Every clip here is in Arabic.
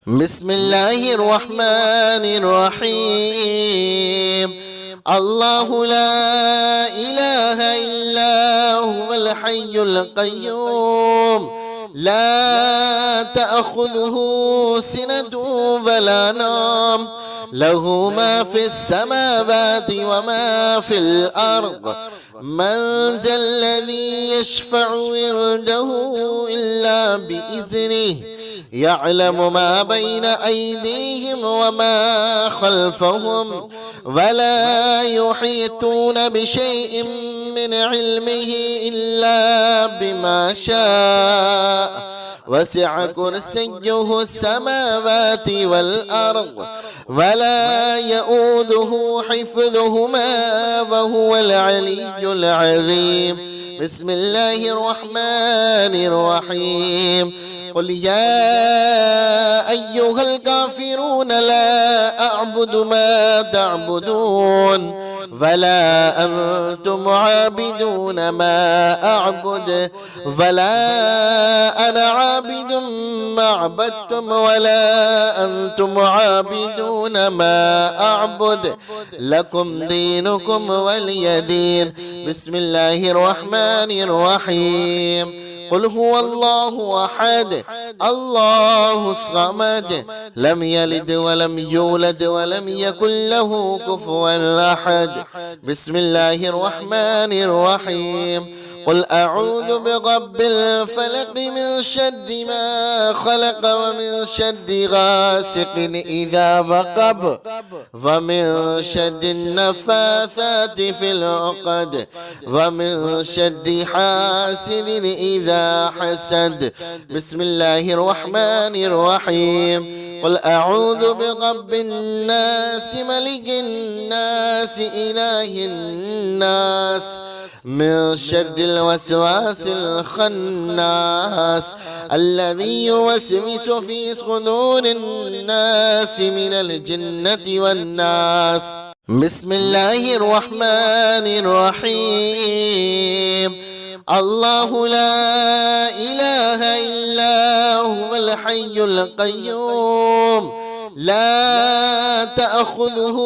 بسم الله الرحمن الرحيم. الله لا إله إلا هو الحي القيوم لا تأخذه سنة ولا نوم له ما في السماوات وما في الأرض من ذا الذي يشفع عنده إلا بإذنه يعلم ما بين أيديهم وما خلفهم ولا يحيطون بشيء من علمه إلا بما شاء وسع كرسيه السماوات والأرض ولا يؤوده حفظهما وهو العلي العظيم. بسم الله الرحمن الرحيم. قل يا أيها الكافرون لا أعبد ما تعبدون ولا أنتم عابدون ما أعبد ولا أنا عابد ما عبدتم ولا أنتم عابدون ما أعبد لكم دينكم ولي دين. بسم الله الرحمن الرحيم. قل هو الله أحد الله الصمد لم يلد ولم يولد ولم يكن له كفوا أحد. بسم الله الرحمن الرحيم. قل أعوذ برب الفلق من شر ما خلق ومن شر غاسق إذا وقب ومن شر النفاثات في العقد ومن شر حاسد إذا حسد. بسم الله الرحمن الرحيم. قل أعوذ برب الناس ملك الناس إله الناس من شر الوسواس الخناس الذي يوسوس في صدور الناس من الجنة والناس. بسم الله الرحمن الرحيم. الله لا إله إلا هو الحي القيوم لا تأخذه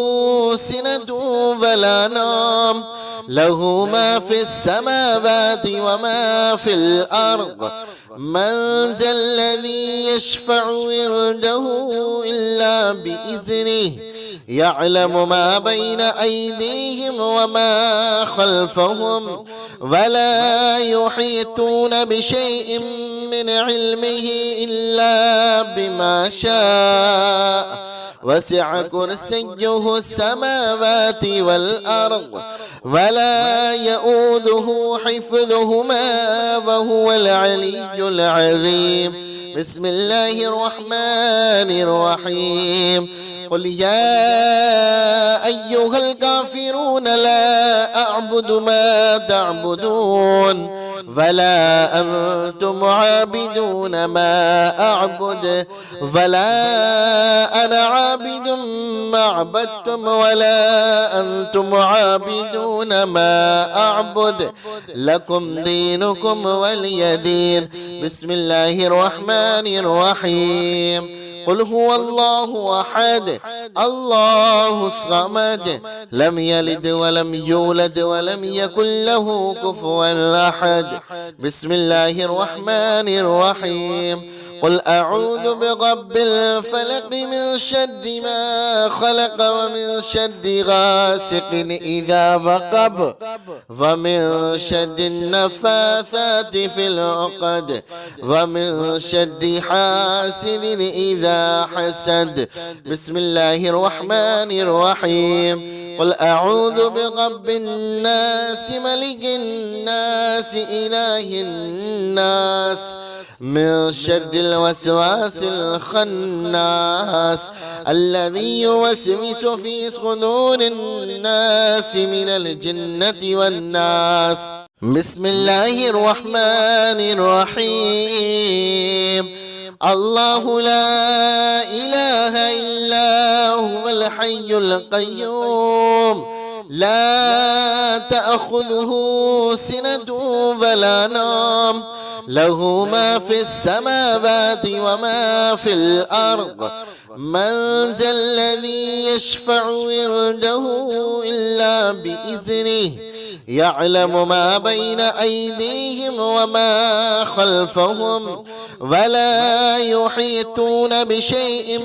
سنة ولا نوم له ما في السماوات وما في الأرض من ذا الذي يشفع عنده إلا بإذنه يعلم ما بين أيديهم وما خلفهم ولا يحيطون بشيء من علمه إلا بما شاء وسع كرسيه السماوات والأرض ولا يؤوده حفظهما وهو العلي العظيم. بسم الله الرحمن الرحيم. قل يا أيها الكافرون لا أعبد ما تعبدون ولا أنتم عابدون ما أعبد ولا أنا عابد ما عبدتم ولا أنتم عابدون ما أعبد لكم دينكم ولي دين. بسم الله الرحمن الرحيم. قل هو الله أحد الله الصمد لم يلد ولم يولد ولم يكن له كفوا أحد. بسم الله الرحمن الرحيم. قل أعوذ برب الفلق من شر ما خلق ومن شر غاسق إذا وقب ومن شر النفاثات في العقد ومن شر حاسد إذا حسد. بسم الله الرحمن الرحيم. قل أعوذ برب الناس ملك الناس إله الناس من شر الوسواس الخناس الذي يوسوس في صدور الناس من الجنة والناس. بسم الله الرحمن الرحيم. الله لا إله إلا هو الحي القيوم لا تأخذه سنة ولا نوم له ما في السماوات وما في الأرض من ذا الذي يشفع عنده إلا بإذنه يعلم ما بين أيديهم وما خلفهم ولا يحيطون بشيء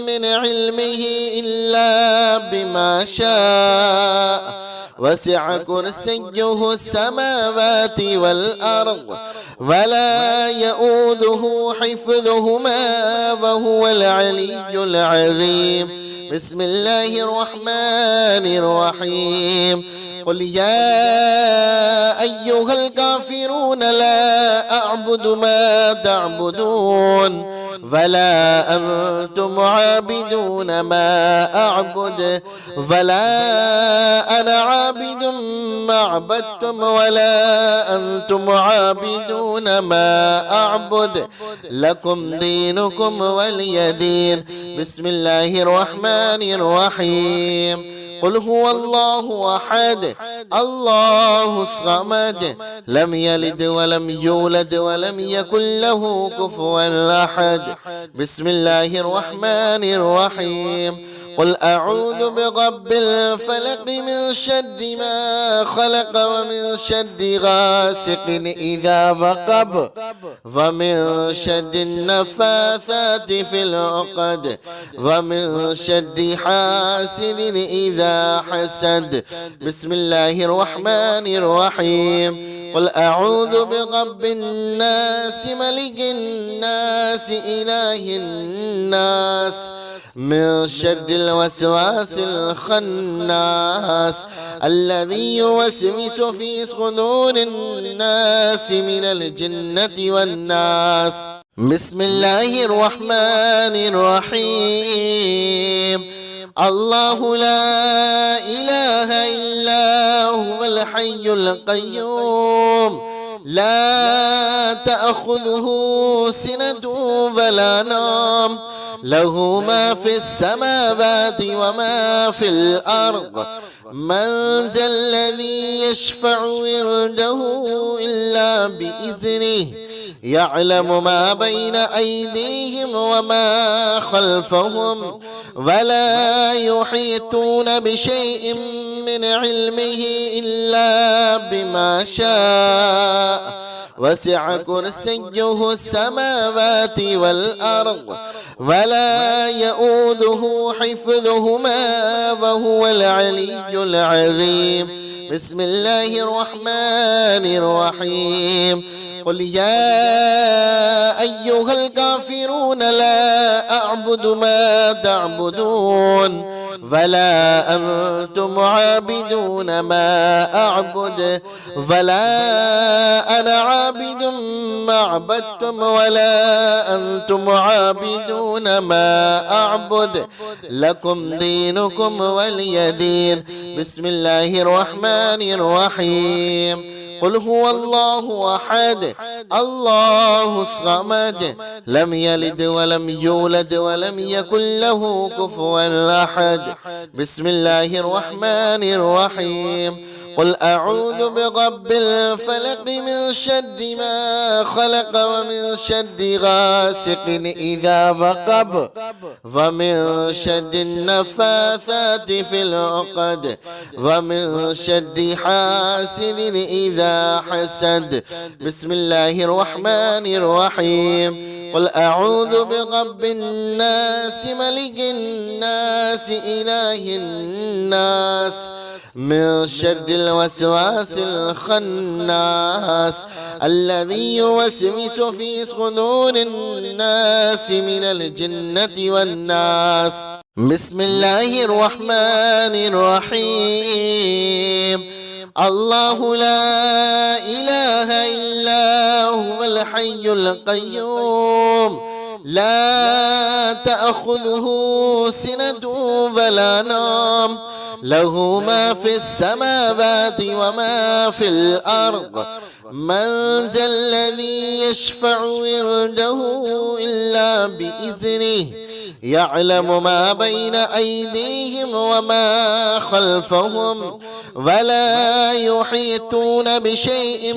من علمه إلا بما شاء وسع كرسيه السماوات والأرض ولا يؤوده حفظهما وهو العلي العظيم. بسم الله الرحمن الرحيم. قل يا أيها الكافرون لا أعبد ما تعبدون ولا أنتم عابدون ما أعبد ولا أنا عابد ما عبدتم ولا أنتم عابدون ما أعبد لكم دينكم ولي دين. بسم الله الرحمن الرحيم. قل هو الله أحد الله الصمد لم يلد ولم يولد ولم يكن له كفوا أحد. بسم الله الرحمن الرحيم. قل أعوذ برب الفلق من شر ما خلق ومن شر غاسق إذا وقب ومن شر النفاثات في العقد ومن شر حاسد إذا حسد. بسم الله الرحمن الرحيم. قل أعوذ برب الناس ملك الناس إله الناس من شر الوسواس الخناس الذي يوسوس في صدور الناس من الجنة والناس. بسم الله الرحمن الرحيم. الله لا إله إلا هو الحي القيوم لا تأخذه سنة ولا نوم له ما في السماوات وما في الأرض من ذا الذي يشفع عنده إلا بإذنه يعلم ما بين أيديهم وما خلفهم ولا يحيطون بشيء من علمه إلا بما شاء وسع كرسيه السماوات والأرض ولا يؤوده حفظهما وهو العلي العظيم. بسم الله الرحمن الرحيم. قل يا أيها الكافرون لا أعبد ما تعبدون ولا أنتم عابدون ما أعبد ولا أنا عابد ما عبدتم ولا أنتم عابدون ما أعبد لكم دينكم ولي دين. بسم الله الرحمن الرحيم. قل هو الله أحد الله الصمد لم يلد ولم يولد ولم يكن له كفوا أحد. بسم الله الرحمن الرحيم. قل أعوذ برب الفلق من شر ما خلق ومن شر غاسق إذا وقب ومن شر النفاثات في العقد ومن شر حاسد إذا حسد. بسم الله الرحمن الرحيم. قل أعوذ برب الناس ملك الناس إله الناس من شر الوسواس الخناس الذي يوسوس في صدور الناس من الجنة والناس. بسم الله الرحمن الرحيم. الله لا إله إلا هو الحي القيوم لا تأخذه سنة ولا نوم له ما في السماوات وما في الأرض من ذا الذي يشفع عنده إلا بإذنه يعلم ما بين أيديهم وما خلفهم ولا يحيطون بشيء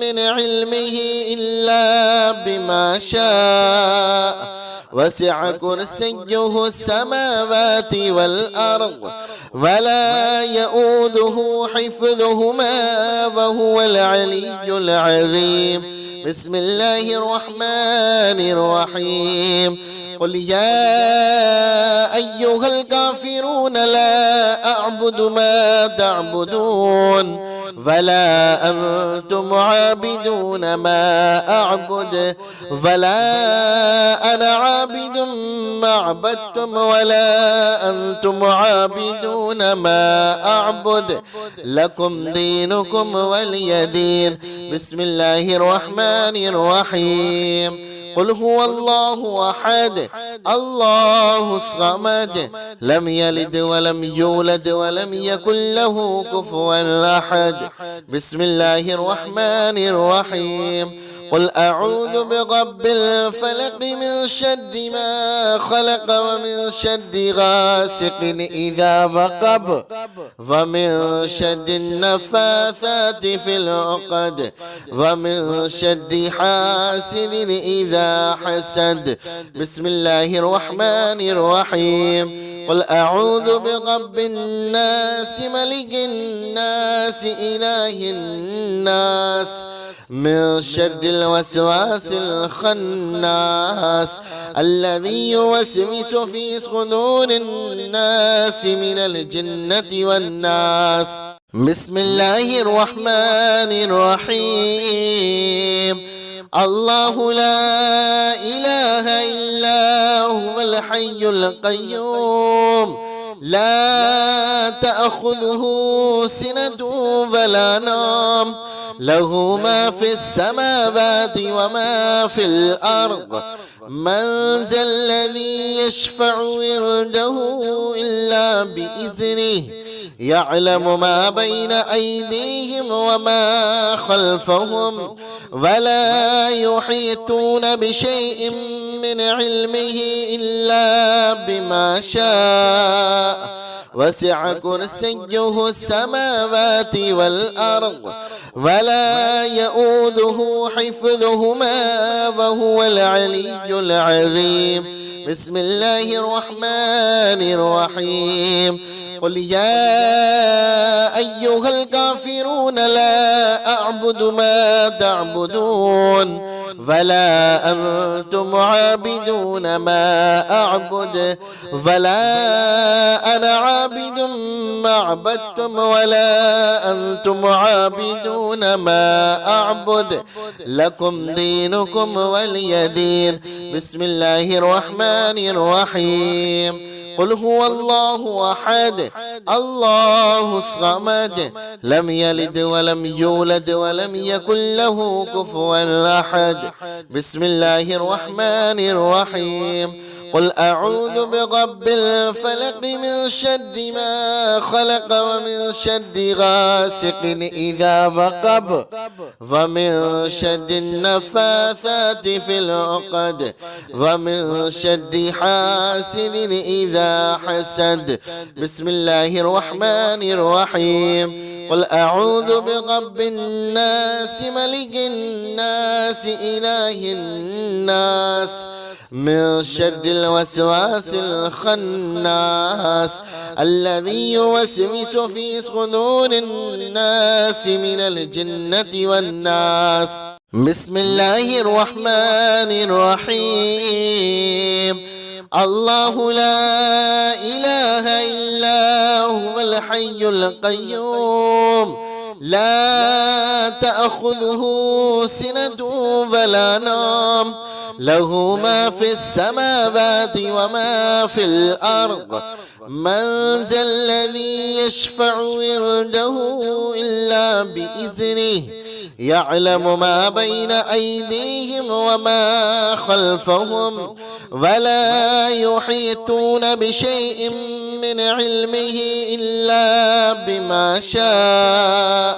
من علمه إلا بما شاء وسع كرسيه السماوات والأرض ولا يؤوده حفظهما وهو العلي العظيم. بسم الله الرحمن الرحيم. قل يا أيها الكافرون لا أعبد ما تعبدون ولا أنتم عابدون ما أعبد ولا أنا عابد ما عبدتم ولا أنتم عابدون ما أعبد لكم دينكم ولي دين. بسم الله الرحمن الرحيم. قل هو الله أحد الله الصمد لم يلد ولم يولد ولم يكن له كفوا أحد. بسم الله الرحمن الرحيم. قل أعوذ برب الفلق من شر ما خلق ومن شر غاسق إذا وقب ومن شر النفاثات في العقد ومن شر حاسد إذا حسد. بسم الله الرحمن الرحيم. قل أعوذ برب الناس ملك الناس إله الناس من شر الوسواس الخناس الذي يوسوس في صدور الناس من الجنة والناس. بسم الله الرحمن الرحيم. الله لا إله إلا هو الحي القيوم لا تأخذه سنة ولا نوم له ما في السماوات وما في الأرض من ذا الذي يشفع عنده إلا بإذنه يعلم ما بين أيديهم وما خلفهم ولا يحيطون بشيء من علمه إلا بما شاء وسع كرسيه السماوات والأرض ولا يؤوده حفظهما وهو العلي العظيم. بسم الله الرحمن الرحيم. قل يا أيها الكافرون لا أعبد ما تعبدون ولا أنتم عابدون ما أعبد ولا أنا عابد ما عبدتم ولا أنتم عابدون ما أعبد لكم دينكم ولي دين. بسم الله الرحمن الرحيم. قل هو الله أحد الله الصمد لم يلد ولم يولد ولم يكن له كفوا أحد. بسم الله الرحمن الرحيم. قل أعوذ برب الفلق من شر ما خلق ومن شر غاسق إذا وقب ومن شر النفاثات في العقد ومن شر حاسد إذا حسد. بسم الله الرحمن الرحيم. قل أعوذ برب الناس ملك الناس إله الناس من شر الوسواس الخناس الذي يوسوس في صدور الناس من الجنة والناس. بسم الله الرحمن الرحيم. الله لا إله إلا هو الحي القيوم لا تأخذه سنة ولا نوم له ما في السماوات وما في الأرض من ذا الذي يشفع عنده إلا بإذنه يعلم ما بين أيديهم وما خلفهم ولا يحيطون بشيء من علمه إلا بما شاء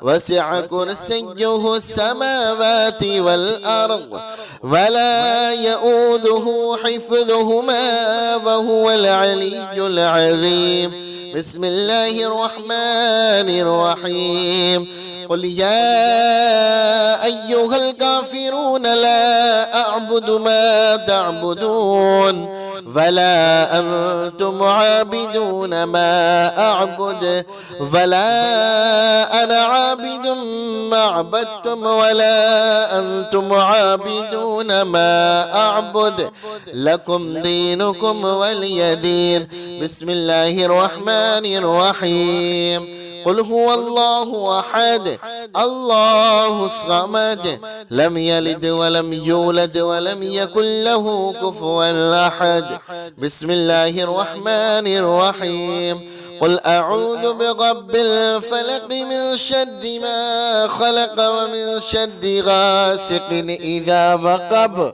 وسع كرسيه السماوات والأرض ولا يؤوده حفظهما وهو العلي العظيم. بسم الله الرحمن الرحيم قل يا أيها الكافرون لا أعبد ما تعبدون ولا أنتم عابدون ما أعبد ولا أنا عابد ما عبدتم ولا أنتم عابدون ما أعبد لكم دينكم ولي دين. بسم الله الرحمن الرحيم قل هو الله أحد الله الصمد لم يلد ولم يولد ولم يكن له كفوا أحد. بسم الله الرحمن الرحيم قل أعوذ برب الفلق من شر ما خلق ومن شر غاسق إذا وقب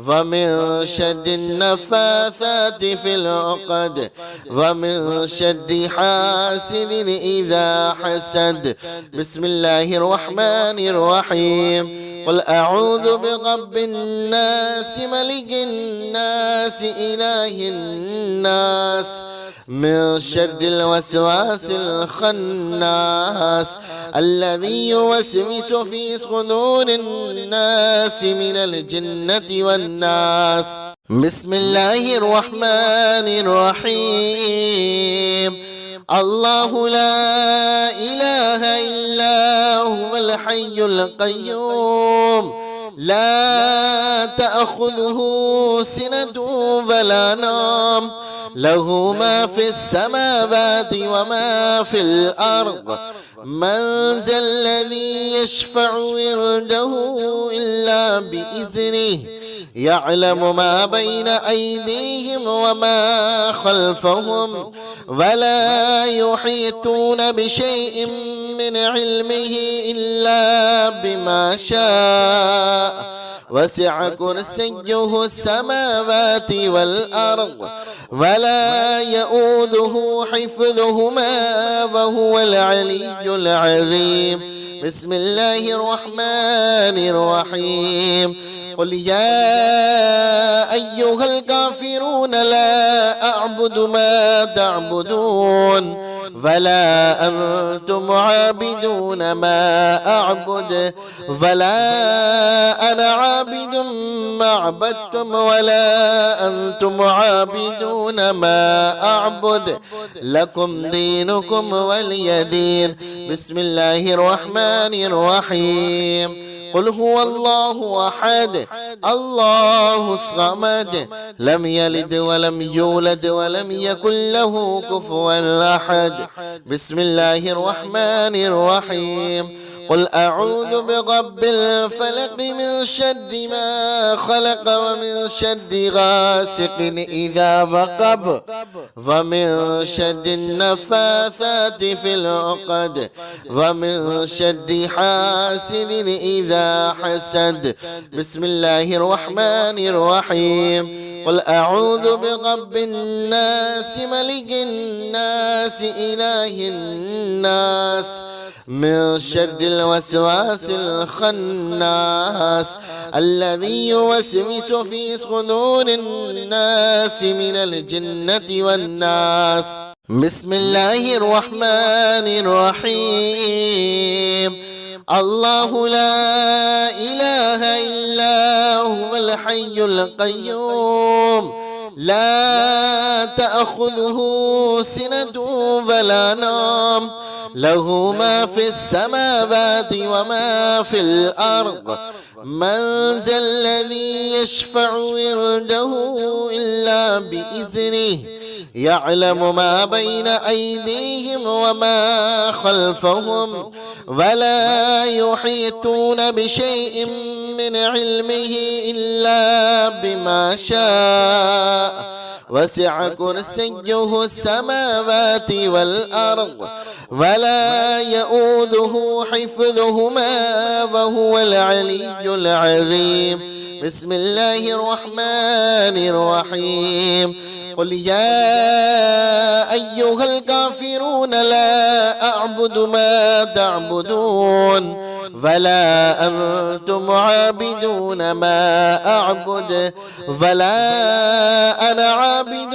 ومن شر النفاثات في العقد ومن شر حاسد إذا حسد. بسم الله الرحمن الرحيم قل أعوذ برب الناس ملك الناس إله الناس من شر الوسواس الخناس الذي يوسوس في صدور الناس من الجنة والناس. بسم الله الرحمن الرحيم الله لا إله إلا هو الحي القيوم لا تأخذه سنة ولا نوم له ما في السماوات وما في الأرض من ذا الذي يشفع عنده إلا بإذنه يعلم ما بين أيديهم وما خلفهم ولا يحيطون بشيء من علمه إلا بما شاء وسع كرسيه السماوات والأرض ولا يؤوده حفظهما وهو العلي العظيم. بسم الله الرحمن الرحيم قل يا أيها الكافرون لا أعبد ما تعبدون ولا أنتم عابدون ما أعبد ولا أنا عابد ما عبدتم ولا أنتم عابدون ما أعبد لكم دينكم ولي دين. بسم الله الرحمن الرحيم قل هو الله أحد الله الصمد لم يلد ولم يولد ولم يكن له كفوا أحد. بسم الله الرحمن الرحيم قل أعوذ برب الفلق من شر ما خلق ومن شر غاسق إذا وقب ومن شر النفاثات في العقد ومن شر حاسد إذا حسد. بسم الله الرحمن الرحيم قل أعوذ برب الناس ملك الناس إله الناس من شر الوسواس الخناس الذي يوسوس في صدور الناس من الجنة والناس. بسم الله الرحمن الرحيم الله لا إله إلا هو الحي القيوم لا تأخذه سنة ولا نوم له ما في السماوات وما في الأرض من ذا الذي يشفع عنده إلا بإذنه يعلم ما بين أيديهم وما خلفهم ولا يحيطون بشيء من علمه إلا بما شاء وسع كرسيه السماوات والأرض ولا يؤوده حفظهما وهو العلي العظيم. بسم الله الرحمن الرحيم قل يا أيها الكافرون لا أعبد ما تعبدون ولا أنتم عابدون ما أعبد ولا أنا عابد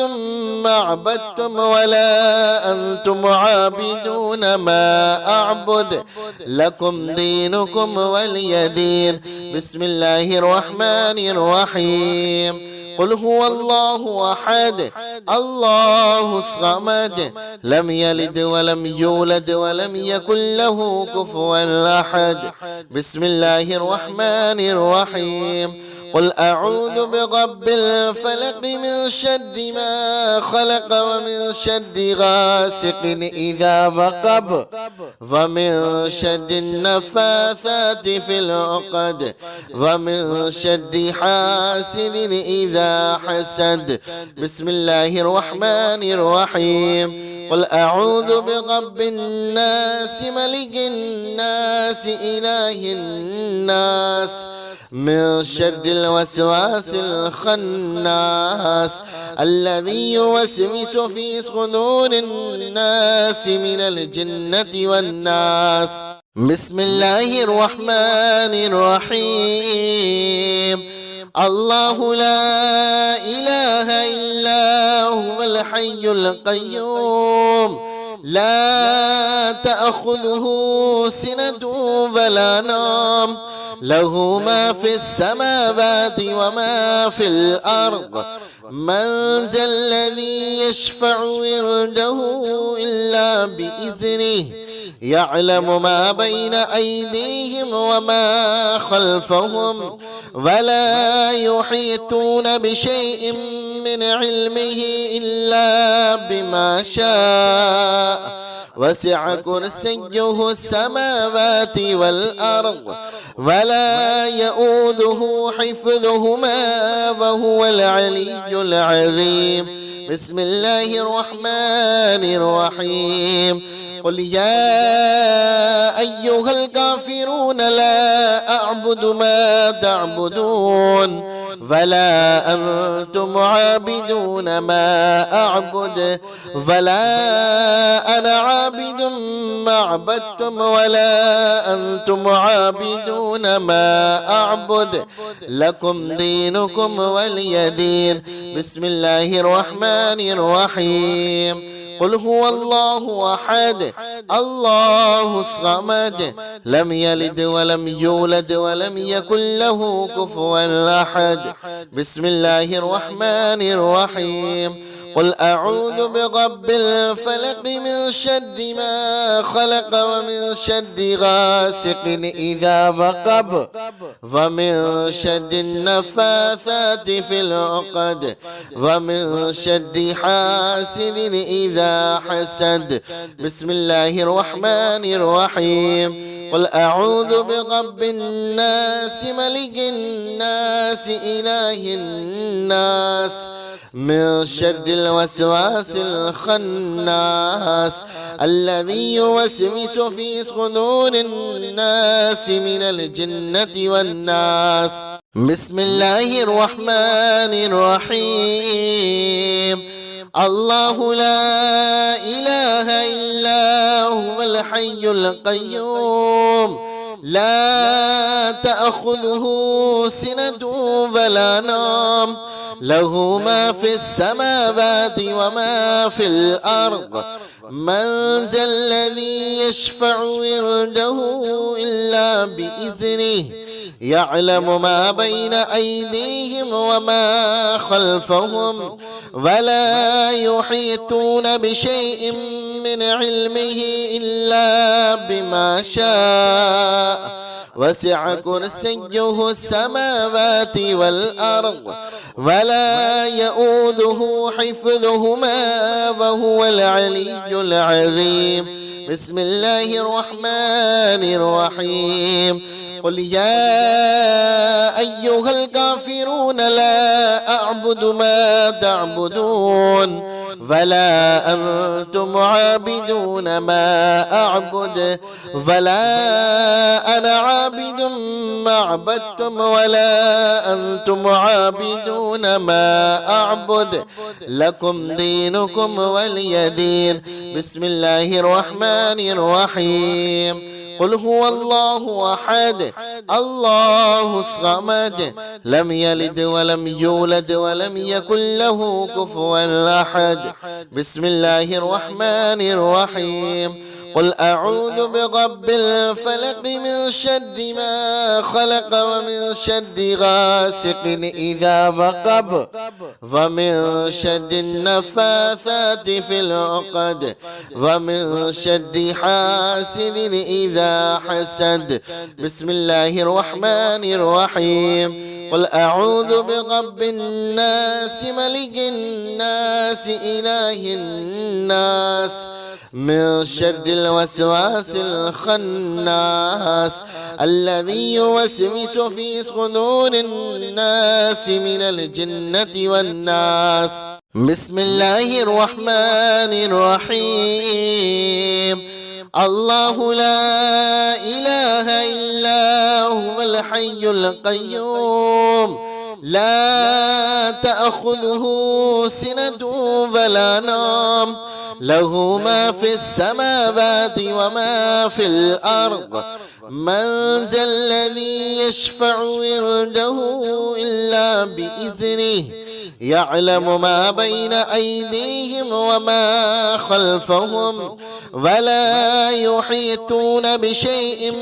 ما عبدتم ولا أنتم عابدون ما أعبد لكم دينكم ولي دين. بسم الله الرحمن الرحيم. قل هو الله أحد الله الصمد لم يلد ولم يولد ولم يكن له كفوا أحد. بسم الله الرحمن الرحيم. قل أعوذ برب الفلق من شر ما خلق ومن شر غاسق إذا وقب ومن شر النفاثات في العقد ومن شر حاسد إذا حسد. بسم الله الرحمن الرحيم. قل أعوذ برب الناس ملك الناس إله الناس من شر الوسواس الخناس الذي يوسوس في صدور الناس من الجنة والناس. بسم الله الرحمن الرحيم. الله لا إله إلا هو الحي القيوم لا تأخذه سنة ولا نوم له ما في السماوات وما في الأرض من ذا الذي يشفع عنده إلا بإذنه يعلم ما بين أيديهم وما خلفهم ولا يحيطون بشيء من علمه إلا بما شاء وسع كرسيه السماوات والأرض ولا يؤوده حفظهما وهو العلي العظيم. بسم الله الرحمن الرحيم. قل يا أيها الكافرون لا أعبد ما تعبدون ولا أنتم عابدون ما أعبد ولا أنا عابد ما عبدتم ولا أنتم عابدون ما أعبد لكم دينكم ولي دين. بسم الله الرحمن الرحيم. قل هو الله أحد الله الصمد لم يلد ولم يولد ولم يكن له كفوا أحد. بسم الله الرحمن الرحيم. قل أعوذ برب الفلق من شر ما خلق ومن شر غاسق إذا وقب ومن شر النفاثات في العقد ومن شر حاسد إذا حسد. بسم الله الرحمن الرحيم. قل أعوذ برب الناس ملك الناس إله الناس من شر الوسواس الخناس الذي يوسوس في صدور الناس من الجنة والناس. بسم الله الرحمن الرحيم. الله لا إله إلا هو الحي القيوم لا تأخذه سنة ولا نوم له ما في السماوات وما في الأرض من ذا الذي يشفع عنده إلا بإذنه يعلم ما بين أيديهم وما خلفهم ولا يحيطون بشيء من علمه إلا بما شاء وسع كرسيه السماوات والأرض ولا يؤوده حفظهما وهو العلي العظيم. بسم الله الرحمن الرحيم. قل يا أيها الكافرون لا أعبد ما تعبدون ولا أنتم عابدون ما أعبد ولا أنا عابد ما عبدتم ولا أنتم عابدون ما أعبد لكم دينكم ولي دين. بسم الله الرحمن الرحيم. قل هو الله أحد الله الصمد لم يلد ولم يولد ولم يكن له كفوا أحد. بسم الله الرحمن الرحيم. قل أعوذ برب الفلق من شر ما خلق ومن شر غاسق إذا وقب ومن شر النفاثات في العقد ومن شر حاسد إذا حسد. بسم الله الرحمن الرحيم. قل أعوذ برب الناس ملك الناس إله الناس من شر الوسواس الخناس الذي يوسوس في صدور الناس من الجنة والناس. بسم الله الرحمن الرحيم. الله لا إله إلا هو الحي القيوم لا تأخذه سنة ولا نوم له ما في السماوات وما في الأرض. من ذا الذي يشفع عنده إلا بإذنه يعلم ما بين أيديهم وما خلفهم ولا يحيطون بشيء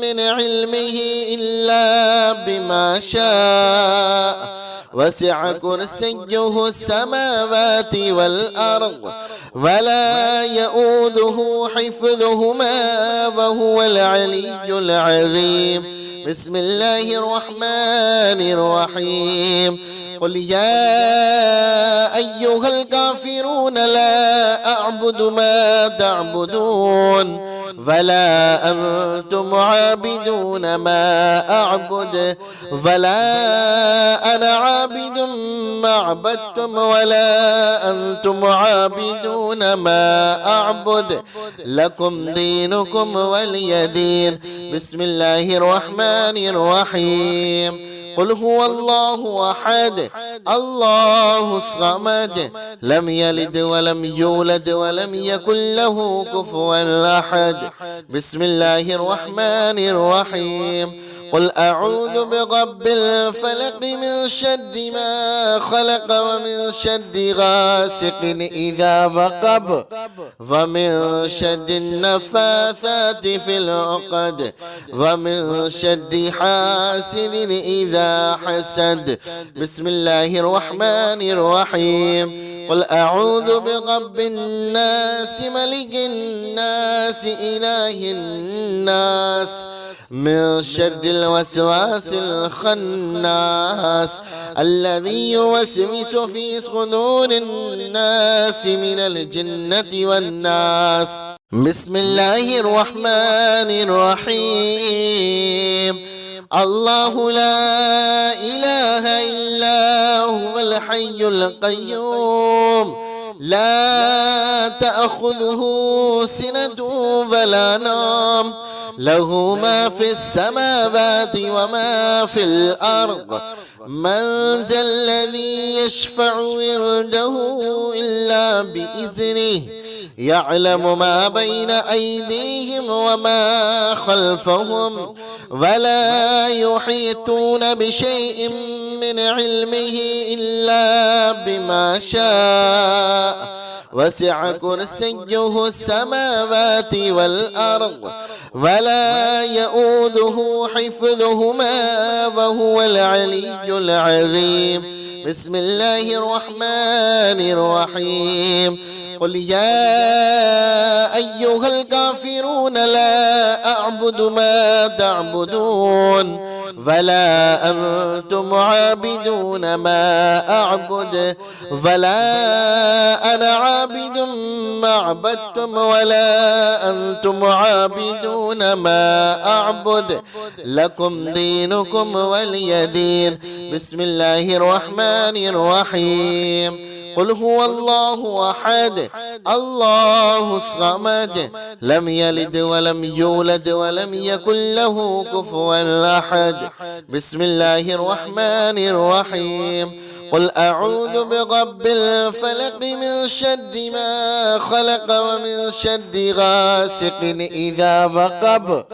من علمه إلا بما شاء وسع كرسيه السماوات والأرض ولا يؤوده حفظهما وهو العلي العظيم. بسم الله الرحمن الرحيم. قل يا أيها الكافرون لا أعبد ما تعبدون ولا أنتم عابدون ما أعبد ولا أنا عابد ما عبدتم ولا أنتم عابدون ما أعبد لكم دينكم ولي دين. بسم الله الرحمن الرحيم. قل هو الله أحد الله الصمد لم يلد ولم يولد ولم يكن له كفوا أحد. بسم الله الرحمن الرحيم. قل أعوذ برب الفلق من شر ما خلق ومن شر غاسق إذا وقب ومن شر النفاثات في العقد ومن شر حاسد إذا حسد. بسم الله الرحمن الرحيم. قل أعوذ برب الناس ملك الناس إله الناس من شر الوسواس الخناس الذي يوسوس في صدور الناس من الجنة والناس. بسم الله الرحمن الرحيم. الله لا إله إلا هو الحي القيوم لا تأخذه سنة ولا نوم له ما في السماوات وما في الأرض. من ذا الذي يشفع عنده إلا بإذنه يعلم ما بين أيديهم وما خلفهم ولا يحيطون بشيء من علمه إلا بما شاء وسع كرسيه السماوات والأرض ولا يؤوده حفظهما وهو العلي العظيم. بسم الله الرحمن الرحيم. قل يا أيها الكافرون لا أعبد ما تعبدون ولا أنتم عابدون ما أعبد ولا أنا عابد ما عبدتم ولا أنتم عابدون ما أعبد لكم دينكم ولي دين. بسم الله الرحمن الرحيم. قل هو الله أحد الله الصمد لم يلد ولم يولد ولم يكن له كفوا أحد. بسم الله الرحمن الرحيم. قل أعوذ برب الفلق من شر ما خلق ومن شر غاسق إذا وقب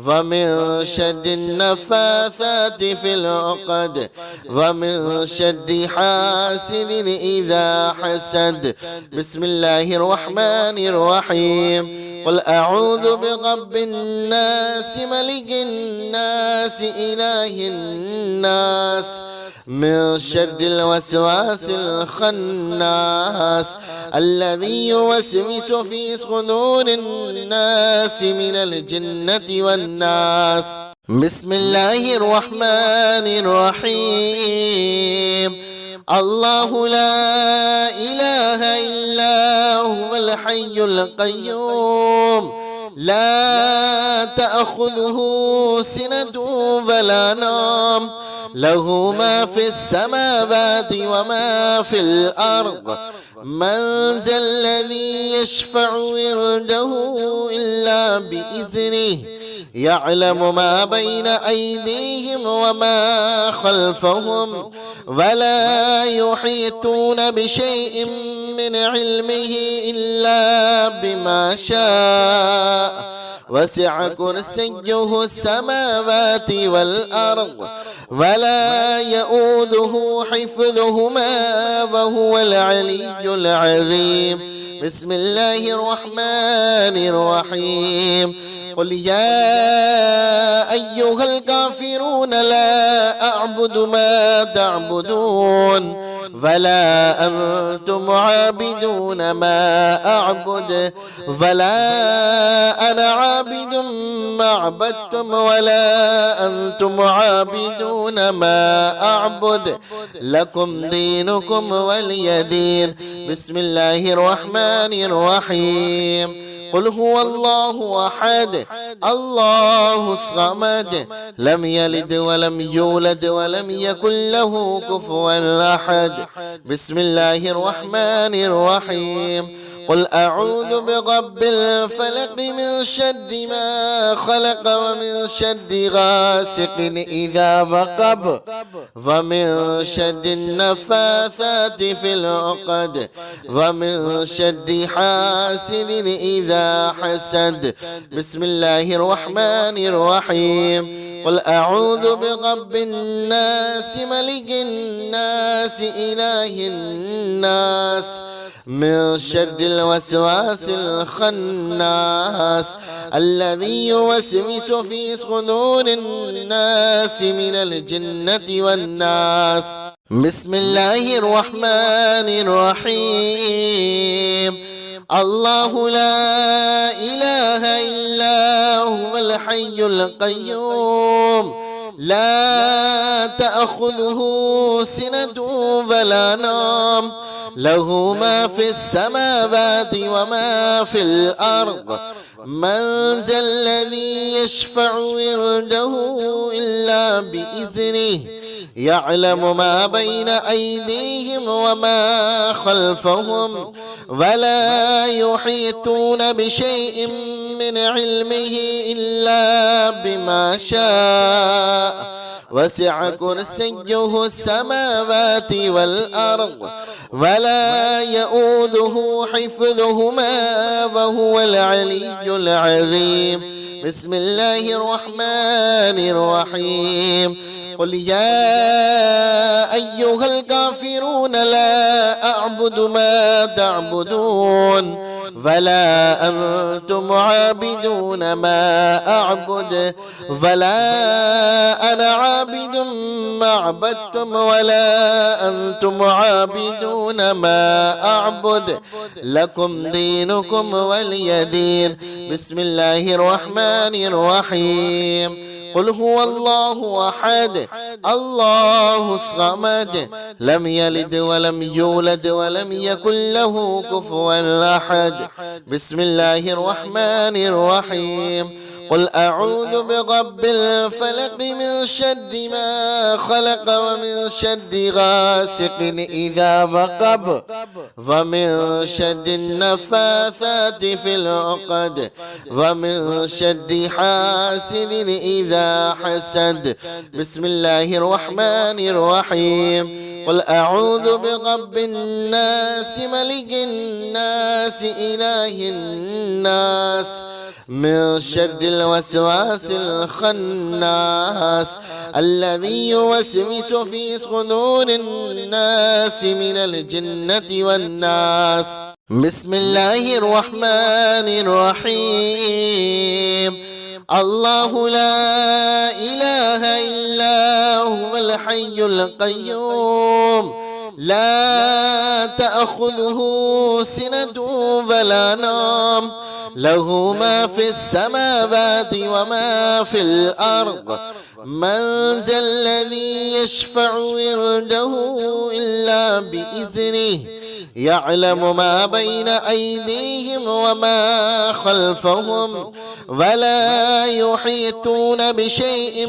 ومن شر النفاثات في العقد ومن شر حاسد إذا حسد. بسم الله الرحمن الرحيم. قل أعوذ برب الناس ملك الناس إله الناس من شر الوسواس الخناس الذي يوسوس في صدور الناس من الجنة والناس. بسم الله الرحمن الرحيم. الله لا إله إلا هو الحي القيوم لا تأخذه سنة ولا نوم له ما في السماوات وما في الأرض. من ذا الذي يشفع عنده إلا بإذنه يعلم ما بين أيديهم وما خلفهم ولا يحيطون بشيء من علمه إلا بما شاء وسع كرسيه السماوات والأرض ولا يؤوده حفظهما وهو العلي العظيم. بسم الله الرحمن الرحيم. قل يا أيها الكافرون لا أعبد ما تعبدون ولا أنتم عابدون ما أعبد ولا أنا عابد ما عبدتم ولا أنتم عابدون ما أعبد لكم دينكم ولي دين. بسم الله الرحمن الرحيم. قل هو الله أحد الله الصمد لم يلد ولم يولد ولم يكن له كفوا أحد. بسم الله الرحمن الرحيم. قل أعوذ برب الفلق من شر ما خلق ومن شر غاسق إذا وقب ومن شر النفاثات في العقد ومن شر حاسد إذا حسد. بسم الله الرحمن الرحيم. قل أعوذ برب الناس ملك الناس إله الناس من شر الوسواس الخناس الذي يوسوس في صدور الناس من الجنة والناس. بسم الله الرحمن الرحيم. الله لا إله إلا هو الحي القيوم لا تأخذه سنة ولا نوم له ما في السماوات وما في الأرض. من ذا الذي يشفع عنده إلا بإذنه يعلم ما بين أيديهم وما خلفهم ولا يحيطون بشيء من علمه إلا بما شاء وسع كرسيه السماوات والأرض ولا يؤوده حفظهما وهو العلي العظيم. بسم الله الرحمن الرحيم. قل يا أيها الكافرون لا أعبد ما تعبدون ولا أنتم عابدون ما أعبد ولا أنا عابد ما عبدتم ولا أنتم عابدون ما أعبد لكم دينكم ولي دين. بسم الله الرحمن الرحيم. قل هو الله أحد الله الصمد لم يلد ولم يولد ولم يكن له كفوا أحد. بسم الله الرحمن الرحيم. قل أعوذ برب الفلق من شر ما خلق ومن شر غاسق إذا وقب ومن شر النفاثات في العقد ومن شر حاسد إذا حسد. بسم الله الرحمن الرحيم. قل أعوذ برب الناس ملك الناس إله الناس من شر الوسواس الخناس الذي يوسوس في صدور الناس من الجنة والناس. بسم الله الرحمن الرحيم. الله لا إله إلا هو الحي القيوم لا تأخذه سنة ولا نوم له ما في السماوات وما في الأرض من ذا الذي يشفع عنده إلا بإذنه يعلم ما بين أيديهم وما خلفهم ولا يحيطون بشيء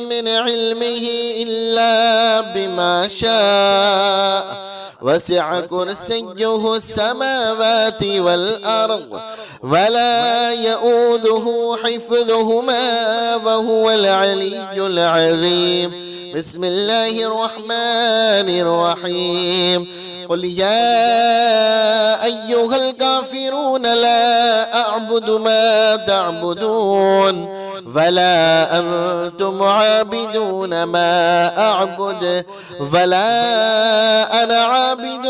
من علمه إلا بما شاء وسع كرسيه السماوات والأرض ولا يؤوده حفظهما وهو العلي العظيم. بسم الله الرحمن الرحيم. قل يا أيها الكافرون لا أعبد ما تعبدون ولا أنتم عابدون ما أعبد ولا أنا عابد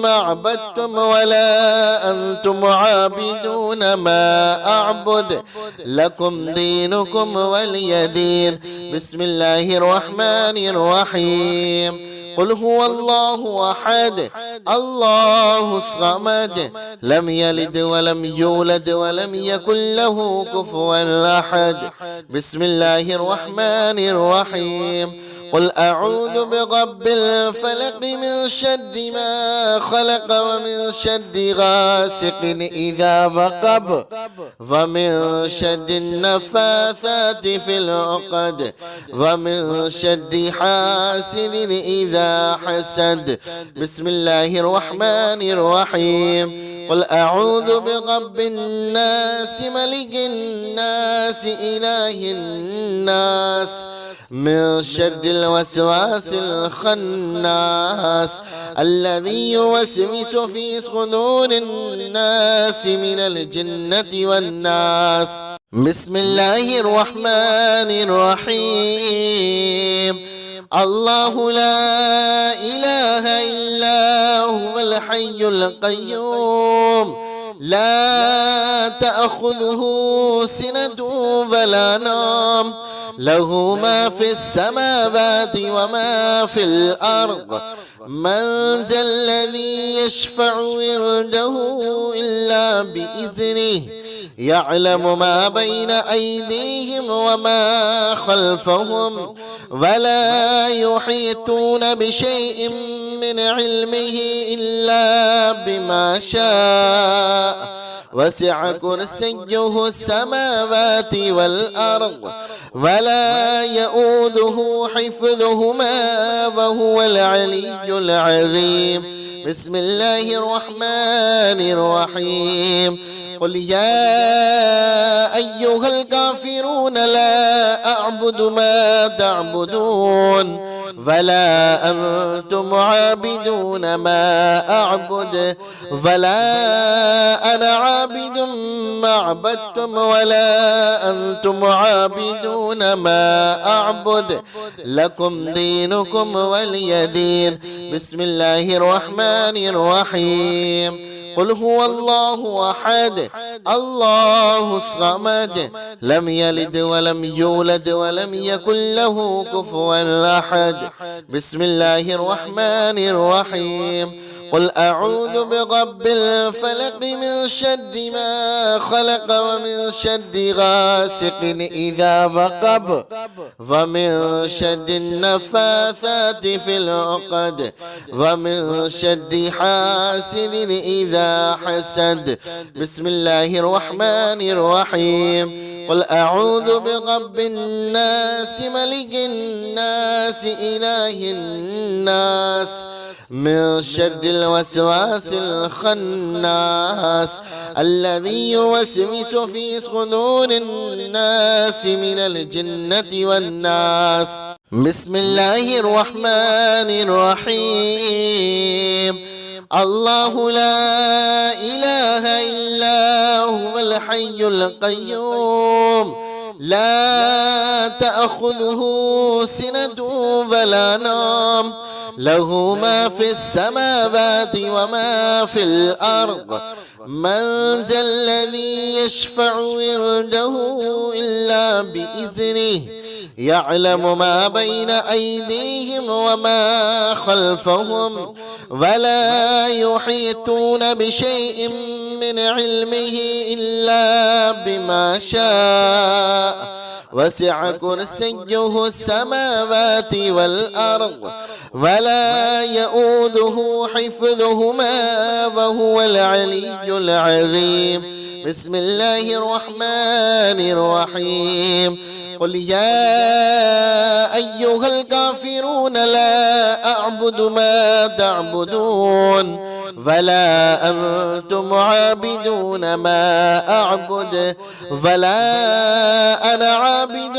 ما عبدتم ولا أنتم عابدون ما أعبد لكم دينكم ولي دين. بسم الله الرحمن الرحيم. قل هو الله أحد الله الصمد لم يلد ولم يولد ولم يكن له كفوا أحد. بسم الله الرحمن الرحيم. قل أعوذ برب الفلق من شر ما خلق ومن شر غاسق إذا وقب ومن شر النفاثات في العقد ومن شر حاسد إذا حسد. بسم الله الرحمن الرحيم. قل أعوذ برب الناس ملك الناس إله الناس من شر الوسواس الخناس الذي يوسوس في صدور الناس من الجنة والناس. بسم الله الرحمن الرحيم. الله لا إله إلا هو الحي القيوم لا تأخذه سنة ولا نوم له ما في السماوات وما في الأرض من ذا الذي يشفع عنده إلا بإذنه يعلم ما بين أيديهم وما خلفهم ولا يحيطون بشيء من علمه إلا بما شاء وسع كرسيه السماوات والأرض ولا يؤوده حفظهما وهو العلي العظيم. بسم الله الرحمن الرحيم. قل يا أيها الكافرون لا أعبد ما تعبدون ولا أنتم عابدون ما أعبد ولا أنا عابد ما عبدتم ولا أنتم عابدون ما أعبد لكم دينكم ولي دين. بسم الله الرحمن الرحيم. قل هو الله أحد الله الصمد لم يلد ولم يولد ولم يكن له كفوا أحد. بسم الله الرحمن الرحيم. قل أعوذ برب الفلق من شر ما خلق ومن شر غاسق إذا وقب ومن شر النفاثات في العقد ومن شر حاسد إذا حسد. بسم الله الرحمن الرحيم. قل أعوذ برب الناس ملك الناس إله الناس من شر الوسواس الخناس الذي يوسوس في صدور الناس من الجنة والناس. بسم الله الرحمن الرحيم. الله لا إله إلا هو الحي القيوم لا تأخذه سنة ولا نوم له ما في السماوات وما في الأرض من ذا الذي يشفع عنده إلا بإذنه يعلم ما بين أيديهم وما خلفهم ولا يحيطون بشيء من علمه إلا بما شاء وسع كرسيه السماوات والأرض ولا يؤوده حفظهما وهو العلي العظيم. بسم الله الرحمن الرحيم. قل يا أيها الكافرون لا أعبد ما تعبدون ولا أنتم عابدون ما أعبد ولا أنا عابد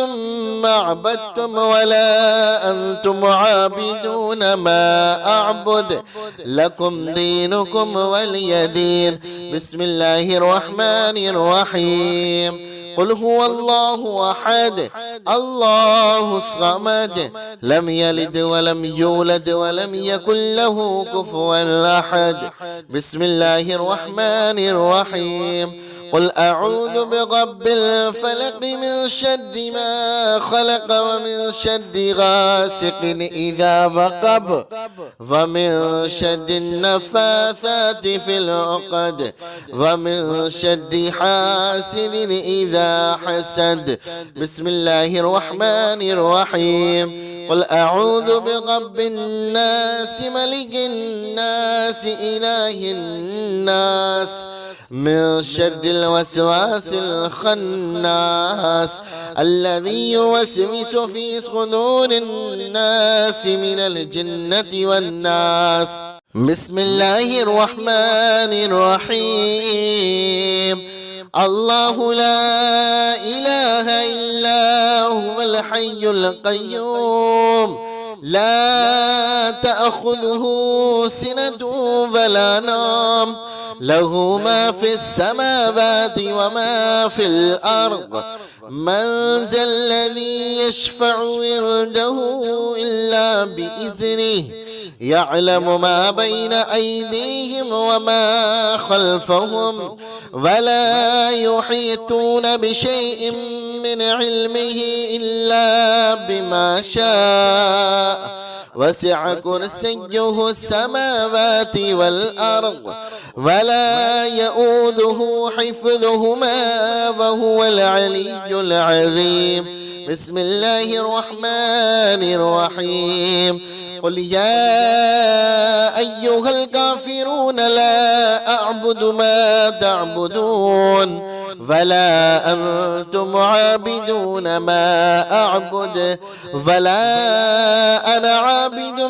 ما عبدتم ولا أنتم عابدون ما أعبد لكم دينكم ولي دين. بسم الله الرحمن الرحيم. قل هو الله أحد الله الصمد لم يلد ولم يولد ولم يكن له كفوا أحد. بسم الله الرحمن الرحيم. قل أعوذ برب الفلق من شر ما خلق ومن شر غاسق إذا وقب ومن شر النفاثات في العقد ومن شر حاسد إذا حسد. بسم الله الرحمن الرحيم. قل أعوذ برب الناس ملك الناس إله الناس من شر الوسواس الخناس الذي يوسوس في صدور الناس من الجنة والناس. بسم الله الرحمن الرحيم. الله لا إله إلا هو الحي القيوم لا تأخذه سنة ولا نوم له ما في السماوات وما في الأرض من ذا الذي يشفع عنده إلا بإذنه يعلم ما بين أيديهم وما خلفهم ولا يحيطون بشيء من علمه إلا بما شاء وسع كرسيه السماوات والأرض ولا يؤوده حفظهما وهو العلي العظيم. بسم الله الرحمن الرحيم. قل يا أيها الكافرون لا أعبد ما تعبدون ولا أنتم عابدون ما أعبد ولا أنا عابد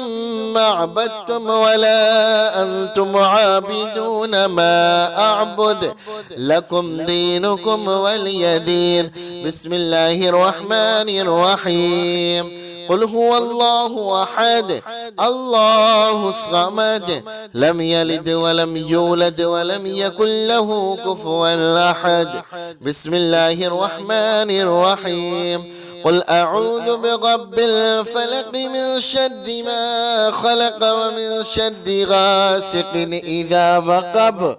ما عبدتم ولا أنتم عابدون ما أعبد لكم دينكم ولي دين. بسم الله الرحمن الرحيم. قل هو الله أحد الله الصمد لم يلد ولم يولد ولم يكن له كفوا أحد. بسم الله الرحمن الرحيم. قل أعوذ برب الفلق من شر ما خلق ومن شر غاسق إذا وقب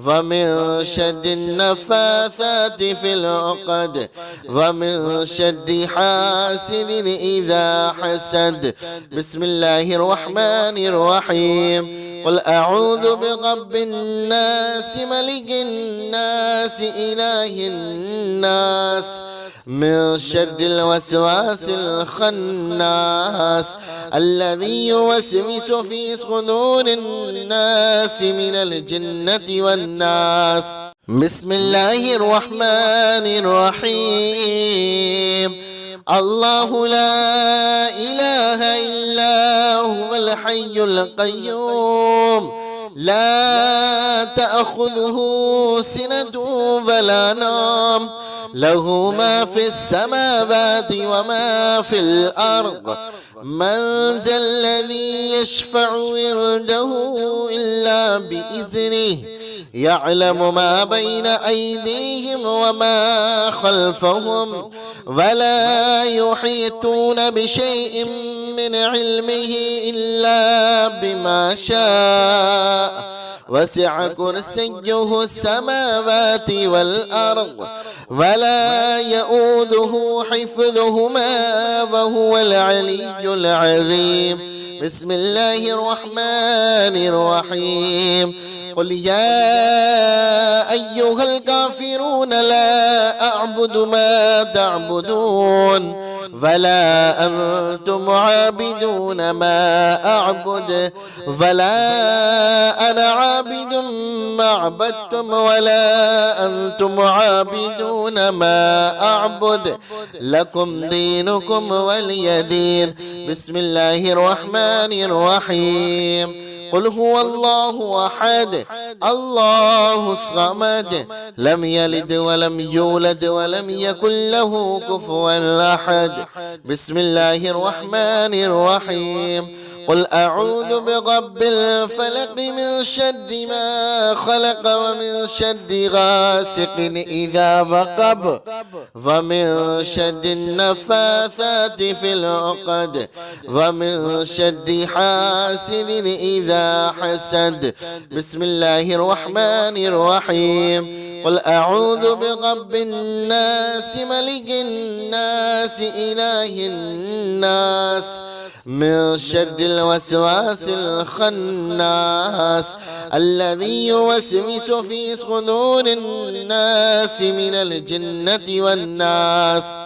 ومن شر النفاثات في العقد ومن شر حاسد إذا حسد. بسم الله الرحمن الرحيم. قل أعوذ برب الناس ملك الناس إله الناس من شر الوسواس الخناس الذي يوسوس في صدور الناس من الجنة والناس. بسم الله الرحمن الرحيم. الله لا إله إلا هو الحي القيوم لا تأخذه سنة ولا نوم له ما في السماوات وما في الأرض من ذا الذي يشفع عنده إلا بإذنه يعلم ما بين أيديهم وما خلفهم ولا يحيطون بشيء من علمه إلا بما شاء وسع كرسيه السماوات والأرض ولا يؤوده حفظهما وهو العلي العظيم. بسم الله الرحمن الرحيم. قل يا أيها الكافرون لا أعبد ما تعبدون ولا أنتم عابدون ما أعبد ولا أنا عابد ما عبدتم ولا أنتم عابدون ما أعبد لكم دينكم ولي دين. بسم الله الرحمن الرحيم. قل هو الله أحد الله الصمد لم يلد ولم يولد ولم يكن له كفوا أحد. بسم الله الرحمن الرحيم. قل أعوذ برب الفلق من شر ما خلق ومن شر غاسق إذا وقب ومن شر النفاثات في العقد ومن شر حاسد إذا حسد. بسم الله الرحمن الرحيم. قل أعوذ برب الناس ملك الناس إله الناس من شر الوسواس الخناس الذي يوسوس في صدور الناس من الجنة والناس.